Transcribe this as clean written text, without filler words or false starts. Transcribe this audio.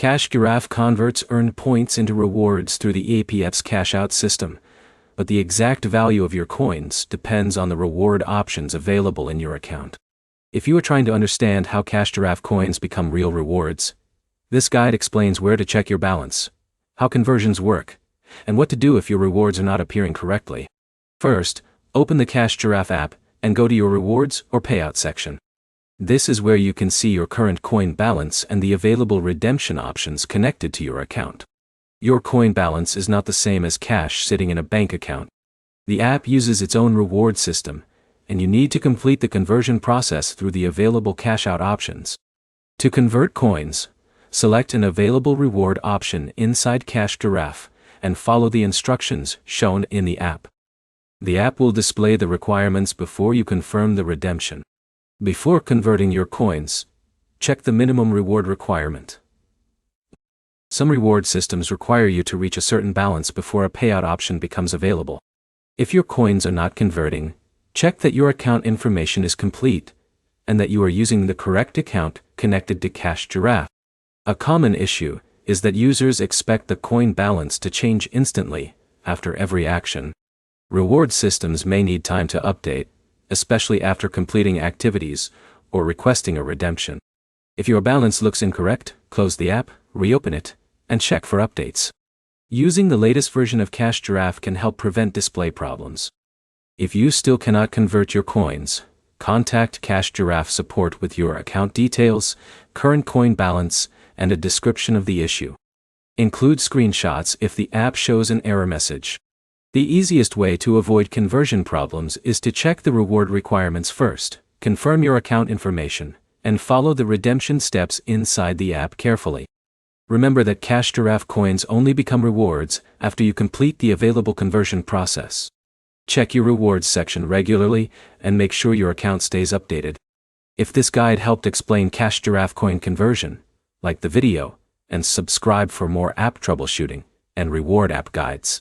Giraffe converts earned points into rewards through the app's cash-out system, but the exact value of your coins depends on the reward options available in your account. If you are trying to understand how Giraffe coins become real rewards, this guide explains where to check your balance, how conversions work, and what to do if your rewards are not appearing correctly. First, open the Giraffe app and go to your rewards or payout section. This is where you can see your current coin balance and the available redemption options connected to your account. Your coin balance is not the same as cash sitting in a bank account. The app uses its own reward system, and you need to complete the conversion process through the available cash-out options. To convert coins, select an available reward option inside Giraffe and follow the instructions shown in the app. The app will display the requirements before you confirm the redemption. Before converting your coins, check the minimum reward requirement. Some reward systems require you to reach a certain balance before a payout option becomes available. If your coins are not converting, check that your account information is complete and that you are using the correct account connected to Giraffe. A common issue is that users expect the coin balance to change instantly after every action. Reward systems may need time to update, especially after completing activities or requesting a redemption. If your balance looks incorrect, close the app, reopen it, and check for updates. Using the latest version of Giraffe can help prevent display problems. If you still cannot convert your coins, contact Giraffe support with your account details, current coin balance, and a description of the issue. Include screenshots if the app shows an error message. The easiest way to avoid conversion problems is to check the reward requirements first, confirm your account information, and follow the redemption steps inside the app carefully. Remember that Giraffe coins only become rewards after you complete the available conversion process. Check your rewards section regularly and make sure your account stays updated. If this guide helped explain Giraffe coin conversion, like the video and subscribe for more app troubleshooting and reward app guides.